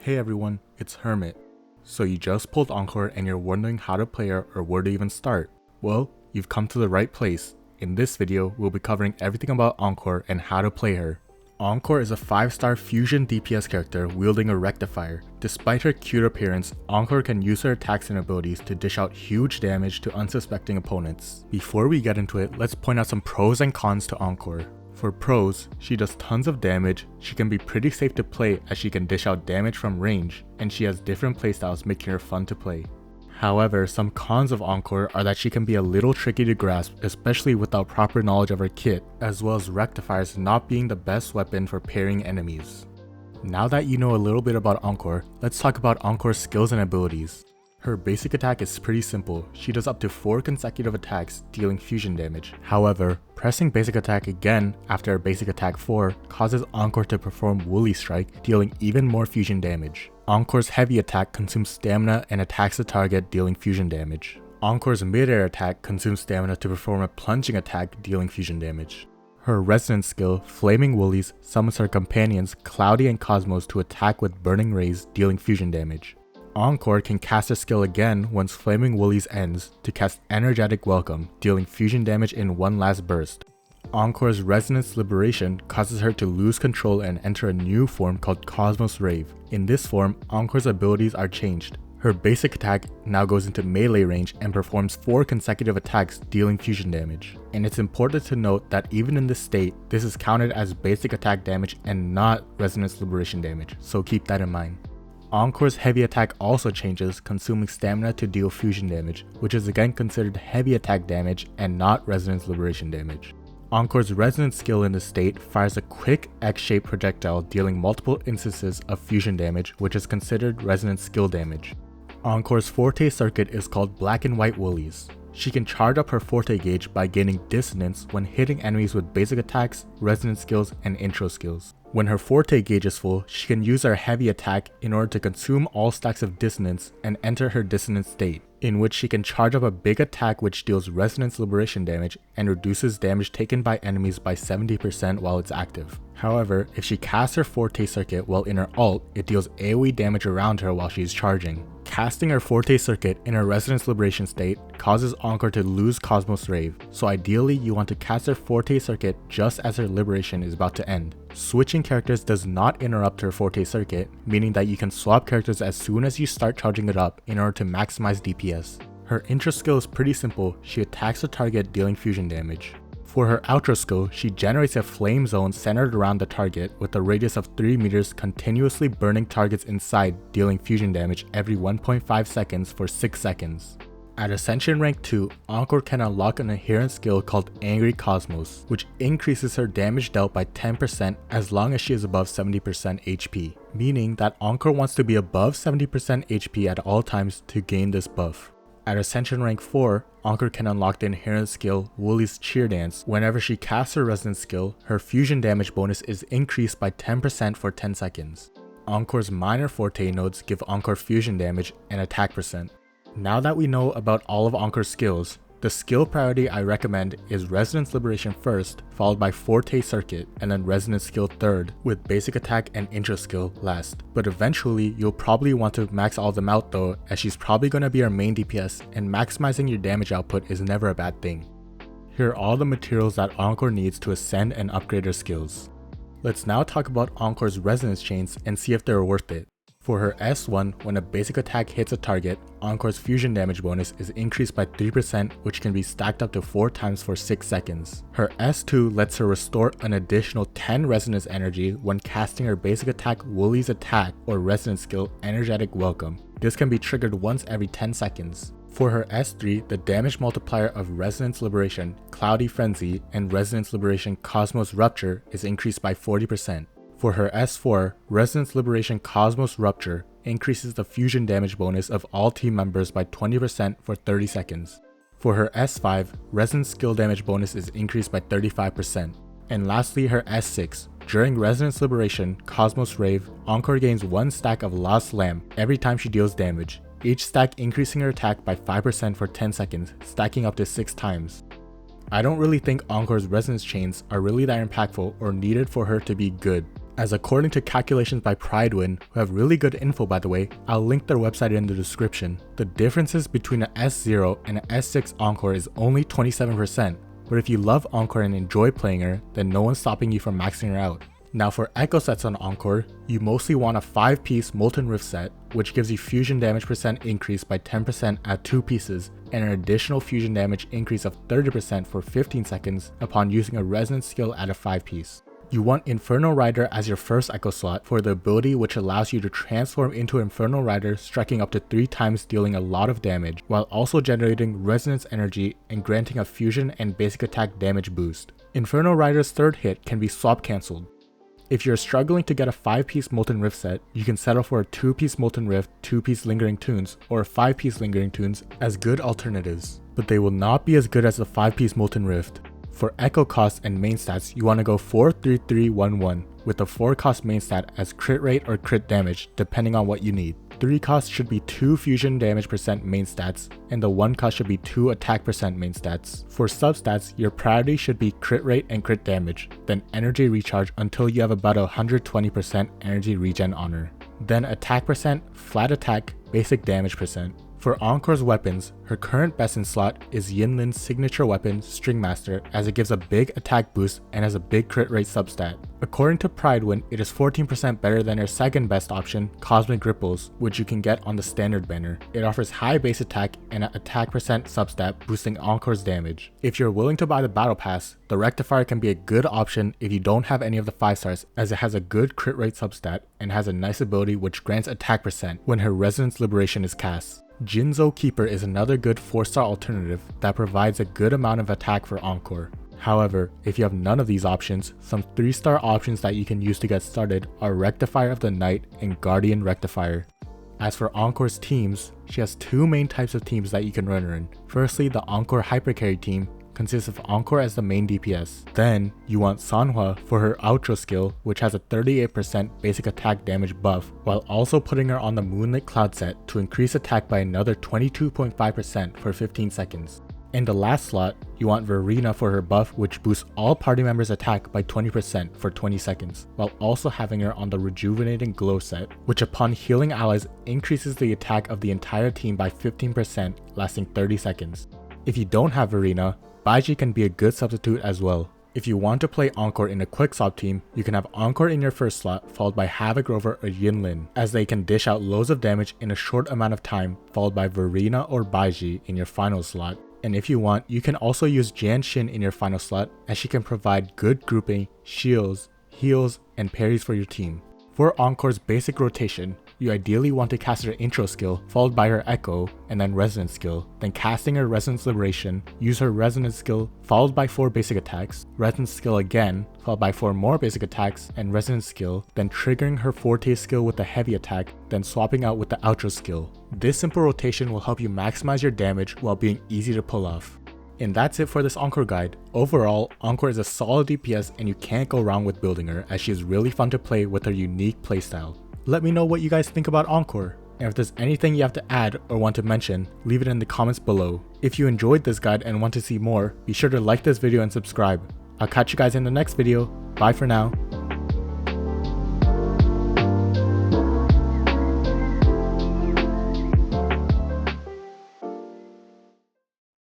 Hey everyone, it's Hermit. So you just pulled Encore and you're wondering how to play her or where to even start? Well, you've come to the right place. In this video, we'll be covering everything about Encore and how to play her. Encore is a 5-star fusion DPS character wielding a rectifier. Despite her cute appearance, Encore can use her attacks and abilities to dish out huge damage to unsuspecting opponents. Before we get into it, let's point out some pros and cons to Encore. For pros, she does tons of damage, she can be pretty safe to play as she can dish out damage from range, and she has different playstyles making her fun to play. However, some cons of Encore are that she can be a little tricky to grasp, especially without proper knowledge of her kit, as well as rectifiers not being the best weapon for parrying enemies. Now that you know a little bit about Encore, let's talk about Encore's skills and abilities. Her basic attack is pretty simple, she does up to 4 consecutive attacks, dealing fusion damage. However, pressing basic attack again after basic attack 4 causes Encore to perform Woolly Strike, dealing even more fusion damage. Encore's heavy attack consumes stamina and attacks the target, dealing fusion damage. Encore's mid-air attack consumes stamina to perform a plunging attack, dealing fusion damage. Her resonance skill, Flaming Woolies, summons her companions Cloudy and Cosmos to attack with Burning Rays, dealing fusion damage. Encore can cast her skill again once Flaming Woolies ends to cast Energetic Welcome, dealing fusion damage in one last burst. Encore's Resonance Liberation causes her to lose control and enter a new form called Cosmos Rave. In this form, Encore's abilities are changed. Her basic attack now goes into melee range and performs 4 consecutive attacks, dealing fusion damage. And it's important to note that even in this state, this is counted as basic attack damage and not Resonance Liberation damage, so keep that in mind. Encore's heavy attack also changes, consuming stamina to deal fusion damage, which is again considered heavy attack damage and not Resonance Liberation damage. Encore's resonance skill in this state fires a quick X-shaped projectile dealing multiple instances of fusion damage, which is considered resonance skill damage. Encore's Forte circuit is called Black and White Woolies. She can charge up her Forte gauge by gaining dissonance when hitting enemies with basic attacks, resonance skills, and intro skills. When her Forte gauge is full, she can use her heavy attack in order to consume all stacks of dissonance and enter her dissonance state, in which she can charge up a big attack which deals resonance liberation damage and reduces damage taken by enemies by 70% while it's active. However, if she casts her Forte circuit while in her ult, it deals AoE damage around her while she's charging. Casting her Forte circuit in her Resonance Liberation state causes Encore to lose Cosmos Rave, so ideally you want to cast her Forte circuit just as her liberation is about to end. Switching characters does not interrupt her Forte circuit, meaning that you can swap characters as soon as you start charging it up in order to maximize DPS. Her intro skill is pretty simple, she attacks the target dealing fusion damage. For her outro skill, she generates a flame zone centered around the target with a radius of 3 meters, continuously burning targets inside, dealing fusion damage every 1.5 seconds for 6 seconds. At Ascension Rank 2, Encore can unlock an inherent skill called Angry Cosmos, which increases her damage dealt by 10% as long as she is above 70% HP, meaning that Encore wants to be above 70% HP at all times to gain this buff. At Ascension Rank 4, Encore can unlock the inherent skill Woolly's Cheer Dance. Whenever she casts her resonance skill, her fusion damage bonus is increased by 10% for 10 seconds. Encore's minor Forte nodes give Encore fusion damage and attack percent. Now that we know about all of Encore's skills, the skill priority I recommend is Resonance Liberation first, followed by Forte Circuit, and then Resonance skill third, with basic attack and intro skill last. But eventually, you'll probably want to max all of them out though, as she's probably going to be our main DPS, and maximizing your damage output is never a bad thing. Here are all the materials that Encore needs to ascend and upgrade her skills. Let's now talk about Encore's resonance chains and see if they're worth it. For her S1, when a basic attack hits a target, Encore's fusion damage bonus is increased by 3%, which can be stacked up to 4 times for 6 seconds. Her S2 lets her restore an additional 10 resonance energy when casting her basic attack Woolly's Attack or resonance skill Energetic Welcome. This can be triggered once every 10 seconds. For her S3, the damage multiplier of Resonance Liberation, Cloudy Frenzy, and Resonance Liberation Cosmos Rupture is increased by 40%. For her S4, Resonance Liberation Cosmos Rupture increases the fusion damage bonus of all team members by 20% for 30 seconds. For her S5, Resonance skill damage bonus is increased by 35%. And lastly, her S6. During Resonance Liberation Cosmos Rave, Encore gains 1 stack of Lost Lamp every time she deals damage, each stack increasing her attack by 5% for 10 seconds, stacking up to 6 times. I don't really think Encore's resonance chains are really that impactful or needed for her to be good. as according to calculations by Pridewin, who have really good info by the way, I'll link their website in the description, the differences between an S0 and an S6 Encore is only 27%, but if you love Encore and enjoy playing her, then no one's stopping you from maxing her out. Now for echo sets on Encore, you mostly want a 5-piece Molten Rift set, which gives you fusion damage percent increase by 10% at 2 pieces, and an additional fusion damage increase of 30% for 15 seconds upon using a resonance skill at a 5-piece. You want Inferno Rider as your first echo slot for the ability which allows you to transform into Inferno Rider, striking up to 3 times, dealing a lot of damage, while also generating resonance energy and granting a fusion and basic attack damage boost. Inferno Rider's third hit can be swap cancelled. If you're struggling to get a 5-piece Molten Rift set, you can settle for a 2-piece Molten Rift, 2-piece Lingering Tunes, or a 5-piece Lingering Tunes as good alternatives, but they will not be as good as the 5-piece Molten Rift. For echo costs and main stats, you want to go 4-3-3-1-1 with the 4 cost main stat as crit rate or crit damage depending on what you need. 3 cost should be 2 fusion damage percent main stats, and the 1 cost should be 2 attack percent main stats. For substats, your priority should be crit rate and crit damage, then energy recharge until you have about 120% energy regen on her. Then attack percent, flat attack, basic damage percent. For Encore's weapons, her current best in slot is Yinlin's signature weapon, Stringmaster, as it gives a big attack boost and has a big crit rate substat. According to Pridewin, it is 14% better than her second best option, Cosmic Ripples, which you can get on the standard banner. It offers high base attack and an attack percent substat, boosting Encore's damage. If you're willing to buy the battle pass, the Rectifier can be a good option if you don't have any of the 5 stars, as it has a good crit rate substat and has a nice ability which grants attack percent when her Resonance Liberation is cast. Jinzo Keeper is another good 4-star alternative that provides a good amount of attack for Encore. However, if you have none of these options, some 3-star options that you can use to get started are Rectifier of the Night and Guardian Rectifier. As for Encore's teams, she has 2 main types of teams that you can run her in. Firstly, the Encore Hypercarry team consists of Encore as the main DPS. Then, you want Sanhua for her outro skill, which has a 38% basic attack damage buff, while also putting her on the Moonlit Cloud set to increase attack by another 22.5% for 15 seconds. In the last slot, you want Verena for her buff, which boosts all party members' attack by 20% for 20 seconds, while also having her on the Rejuvenating Glow set, which upon healing allies increases the attack of the entire team by 15%, lasting 30 seconds. If you don't have Verena, Baiji can be a good substitute as well. If you want to play Encore in a quick swap team, you can have Encore in your first slot followed by Havoc Rover or Yinlin, as they can dish out loads of damage in a short amount of time, followed by Verena or Baiji in your final slot. And if you want, you can also use Jian Xin in your final slot, as she can provide good grouping, shields, heals, and parries for your team. For Encore's basic rotation, you ideally want to cast her intro skill, followed by her echo, and then resonance skill, then casting her resonance liberation, use her resonance skill, followed by 4 basic attacks, resonance skill again, followed by 4 more basic attacks, and resonance skill, then triggering her forte skill with the heavy attack, then swapping out with the outro skill. This simple rotation will help you maximize your damage while being easy to pull off. And that's it for this Encore guide. Overall, Encore is a solid DPS and you can't go wrong with building her, as she is really fun to play with her unique playstyle. Let me know what you guys think about Encore, and if there's anything you have to add or want to mention, leave it in the comments below. If you enjoyed this guide and want to see more, be sure to like this video and subscribe. I'll catch you guys in the next video. Bye for now.